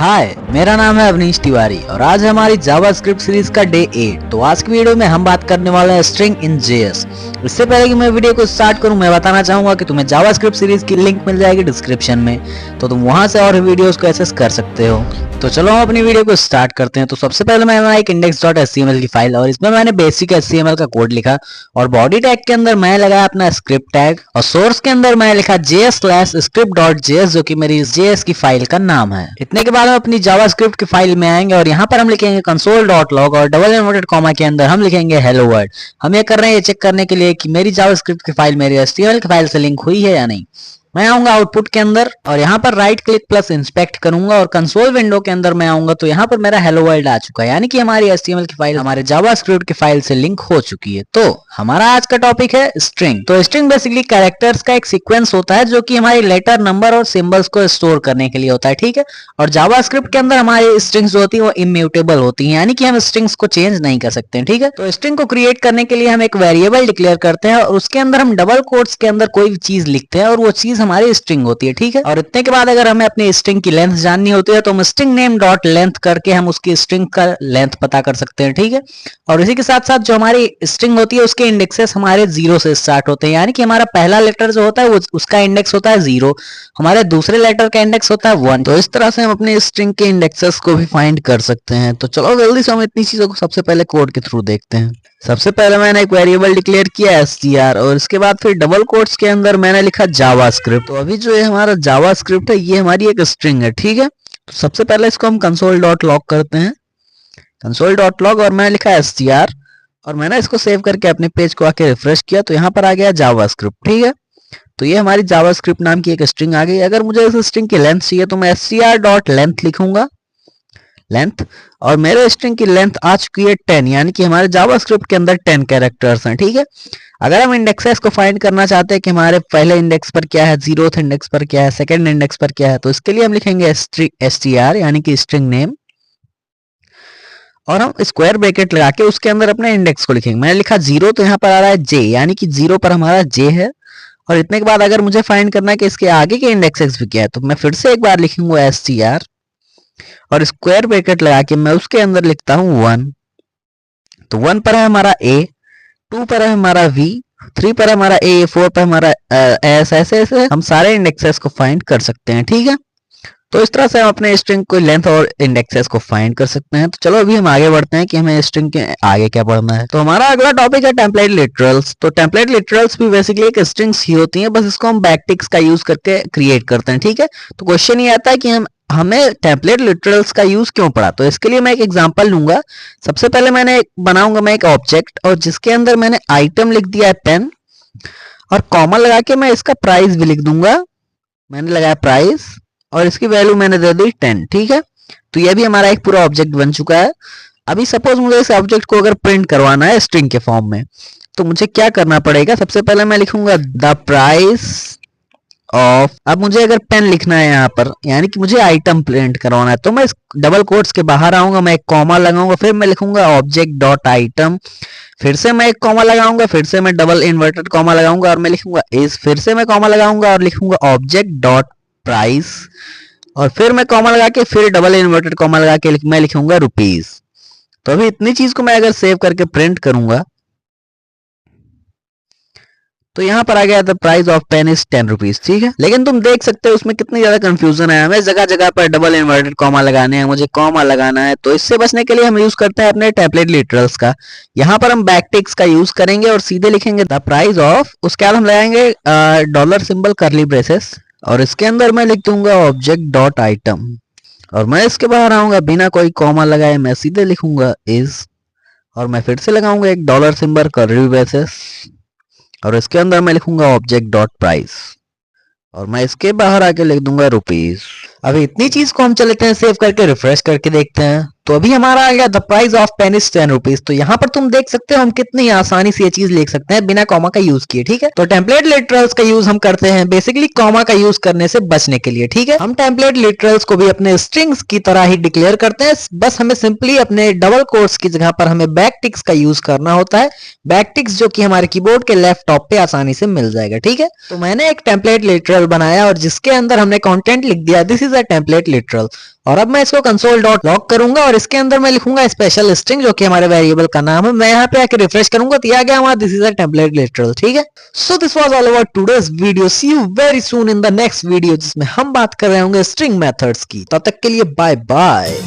हाय, मेरा नाम है अवनीश तिवारी और आज हमारी जावास्क्रिप्ट सीरीज का डे 8। तो आज की वीडियो में हम बात करने वाले हैं स्ट्रिंग इन जेएस। इससे पहले कि मैं वीडियो को स्टार्ट करूं, मैं बताना चाहूंगा कि तुम्हें जावास्क्रिप्ट सीरीज की लिंक मिल जाएगी डिस्क्रिप्शन में, तो तुम वहां से और वीडियोस को एक्सेस कर सकते हो। तो चलो हम अपनी वीडियो को स्टार्ट करते हैं। तो सबसे पहले मैंने एक index.html की फाइल और इसमें मैंने बेसिक HTML का कोड लिखा और बॉडी टैग के अंदर मैं लगाया अपना स्क्रिप्ट टैग और सोर्स के अंदर मैं लिखा js/script.js जो कि मेरी JS की फाइल का नाम है। इतने के बाद हम अपनी जावास्क्रिप्ट की फाइल में आएंगे और यहाँ पर हम लिखेंगे console.log और डबल इन्वर्टेड कॉमा के अंदर हम लिखेंगे हेलो वर्ल्ड। हम ये कर रहे हैं ये चेक करने के लिए कि मेरी जावास्क्रिप्ट की फाइल मेरी HTML की फाइल से लिंक हुई है या नहीं। मैं आऊंगा आउटपुट के अंदर और यहाँ पर राइट क्लिक प्लस इंस्पेक्ट करूंगा और कंसोल विंडो के अंदर मैं आऊंगा तो यहाँ पर मेरा हेलो वर्ल्ड आ चुका है, यानी कि हमारी HTML की फाइल हमारे जावास्क्रिप्ट की फाइल से लिंक हो चुकी है। तो हमारा आज का टॉपिक है स्ट्रिंग। तो स्ट्रिंग बेसिकली कैरेक्टर्स का एक सीक्वेंस होता है जो कि हमारी लेटर, नंबर और सिंबल्स को स्टोर करने के लिए होता है, ठीक है। और जावास्क्रिप्ट के अंदर हमारी स्ट्रिंग्स होती है वो इम्यूटेबल होती है, यानी कि हम स्ट्रिंग्स को चेंज नहीं कर सकते हैं, ठीक है। तो स्ट्रिंग को क्रिएट करने के लिए हम एक वेरिएबल डिक्लेयर करते हैं और उसके अंदर हम डबल कोट्स के अंदर कोई भी चीज लिखते हैं और वो चीज हमारी स्ट्रिंग होती है, ठीक है। और इतने के बाद अगर हमें अपनी स्ट्रिंग की लेंथ जाननी होती है तो हम स्ट्रिंग नेम डॉट लेंथ करके हम उसकी स्ट्रिंग का लेंथ पता कर सकते हैं, ठीक है। और इसी के साथ साथ जो हमारी स्ट्रिंग होती है उसके इंडेक्सेस हमारे 0 से स्टार्ट होते हैं, यानी कि हमारा पहला लेटर जो होता है वो उसका इंडेक्स होता है 0, हमारे दूसरे लेटर का इंडेक्स होता है 1। तो इस तरह से हम अपने स्ट्रिंग के इंडेक्सेस को भी फाइंड कर सकते हैं। तो चलो जल्दी से हम इतनी चीजों को सबसे पहले कोड के थ्रू देखते हैं। सबसे पहले मैंने एक वेरिएबल डिक्लेयर किया str और इसके बाद फिर डबल कोट्स के अंदर मैंने लिखा जावास्क्रिप्ट। तो अभी जो ये हमारा जावास्क्रिप्ट है ये हमारी एक स्ट्रिंग है, ठीक है। तो सबसे पहले इसको हम console.log करते हैं, console.log और मैंने लिखा str और मैंने इसको सेव करके अपने पेज को आके रिफ्रेश किया तो यहाँ पर आ गया जावास्क्रिप्ट, ठीक है। तो ये हमारी जावास्क्रिप्ट नाम की एक स्ट्रिंग आ गई। अगर मुझे इस स्ट्रिंग की लेंथ चाहिए तो मैं str.length लिखूंगा, लेंथ, और मेरे स्ट्रिंग की लेंथ आ चुकी है 10, यानी कि हमारे जावास्क्रिप्ट के अंदर 10 कैरेक्टर्स हैं, ठीक है। अगर हम इंडेक्सेस को फाइंड करना चाहते हैं कि हमारे पहले इंडेक्स पर क्या है, 0th इंडेक्स पर क्या है, सेकंड इंडेक्स पर क्या है, तो इसके लिए हम लिखेंगे str यानी कि स्ट्रिंग नेम और हम स्क्वायर ब्रैकेट लगा के उसके अंदर अपने इंडेक्स को लिखेंगे। मैंने लिखा 0 तो यहाँ पर आ रहा है j, यानी कि 0 पर हमारा j है। और इतने के बाद अगर मुझे फाइंड करना है कि इसके आगे के इंडेक्सेस भी क्या है तो मैं फिर से एक बार लिखूंगा str और स्क्वायर ब्रैकेट लगा के मैं उसके अंदर लिखता हूं 1। तो 1 पर है हमारा a, 2 पर है हमारा v, 3 पर है हमारा a, 4 पर हमारा s, ऐसे ऐसे हम सारे इंडेक्सेस को फाइंड कर सकते हैं, ठीक है। तो इस तरह से हम अपने स्ट्रिंग को लेंथ और इंडेक्सेस को फाइंड कर सकते हैं। तो चलो अभी हम आगे बढ़ते हैं कि हमें स्ट्रिंग के आगे क्या पढ़ना है। तो हमारा अगला टॉपिक है टेम्पलेट लिटरल्स। तो टेम्पलेट लिटरल्स भी बेसिकली एक स्ट्रिंग्स ही होती हैं, बस इसको हम बैकटिक्स का यूज करके क्रिएट करते हैं, ठीक है। तो क्वेश्चन ये आता है कि हमें टेम्पलेट लिटरल्स का यूज क्यों पड़ा। तो इसके लिए मैं एक एग्जांपल लूंगा। सबसे पहले मैं बनाऊंगा एक ऑब्जेक्ट और जिसके अंदर मैंने आइटम लिख दिया है पेन और कॉमा लगा के मैं इसका प्राइस भी लिख दूंगा। मैंने लगाया प्राइस और इसकी वैल्यू मैंने दे दी 10, ठीक है। तो ये भी हमारा एक पूरा ऑब्जेक्ट बन चुका है। अभी सपोज मुझे इस ऑब्जेक्ट को अगर प्रिंट करवाना है स्ट्रिंग के फॉर्म में तो मुझे क्या करना पड़ेगा। सबसे पहले मैं लिखूंगा द प्राइस ऑफ, अब मुझे अगर पेन लिखना है यहाँ पर, यानी कि मुझे आइटम प्रिंट करवाना है, तो मैं इस डबल कोट्स के बाहर आऊंगा, मैं एक कॉमा लगाऊंगा, फिर मैं लिखूंगा ऑब्जेक्ट डॉट आइटम, फिर से मैं एक कॉमा लगाऊंगा, फिर से मैं डबल इन्वर्टेड कॉमा लगाऊंगा और मैं लिखूंगा इस, फिर से मैं कॉमा लगाऊंगा और लिखूंगा ऑब्जेक्ट डॉट प्राइस और फिर मैं कॉमा लगा के फिर डबल इन्वर्टेड कॉमा लगा के मैं लिखूंगा रुपीज। तो अभी इतनी चीज को मैं अगर सेव करके प्रिंट करूंगा तो यहाँ पर आ गया the price of pen is 10 rupees, ठीक है। लेकिन तुम देख सकते हो उसमें कितनी ज्यादा कंफ्यूजन है, हमें जगह जगह पर डबल इन्वर्टेड कॉमा लगाने हैं, मुझे कॉमा लगाना है। तो इससे बचने के लिए हम यूज करते हैं अपने टेम्पलेट लिटरल्स का। यहाँ पर हम बैकटिक्स का यूज करेंगे और सीधे लिखेंगे द प्राइस ऑफ, उसके बाद हम लगाएंगे डॉलर सिंबल करली ब्रेसेस और इसके अंदर मैं लिख दूंगा ऑब्जेक्ट डॉट आइटम और मैं इसके बाहर आऊंगा बिना कोई कॉमा लगाए मैं सीधे लिखूंगा इज और मैं फिर से लगाऊंगा एक डॉलर सिंबल करली ब्रेसेस और इसके अंदर मैं लिखूंगा ऑब्जेक्ट डॉट प्राइस और मैं इसके बाहर आके लिख दूंगा रुपीज। अभी इतनी चीज को हम चलते हैं सेव करके रिफ्रेश करके देखते हैं। तो अभी हमारा आ गया the price of pen is 10 rupees. तो यहाँ पर तुम देख सकते हो हम कितनी आसानी से ये चीज लिख सकते हैं बिना कॉमा का यूज किए, ठीक है। तो टेम्पलेट लिटरल्स का यूज हम करते हैं बेसिकली कॉमा का यूज करने से बचने के लिए, ठीक है। हम टेम्पलेट लिटरल्स को भी अपने स्ट्रिंग्स की तरह ही डिक्लेयर करते हैं, बस हमें सिंपली अपने डबल कोट्स की जगह पर हमें बैकटिक्स का यूज करना होता है। बैकटिक्स जो कि हमारे कीबोर्ड के लेफ्ट टॉप पे आसानी से मिल जाएगा, ठीक है। तो मैंने एक टेम्पलेट लिटरल बनाया और जिसके अंदर हमने कंटेंट लिख दिया this is is a template literal. और अब मैं इसको कंसोल डॉट लॉग करूंगा और इसके अंदर मैं लिखूंगा स्पेशल स्ट्रिंग जो कि हमारे वेरिएबल का नाम है। मैं यहाँ पे आके रिफ्रेश करूंगा तो आ गया हमारा this is a template literal. ठीक है, so this was all about today's video. See you very soon in the next video जिसमें हम बात कर रहे होंगे स्ट्रिंग मेथड्स की। तब तक के लिए बाय बाय।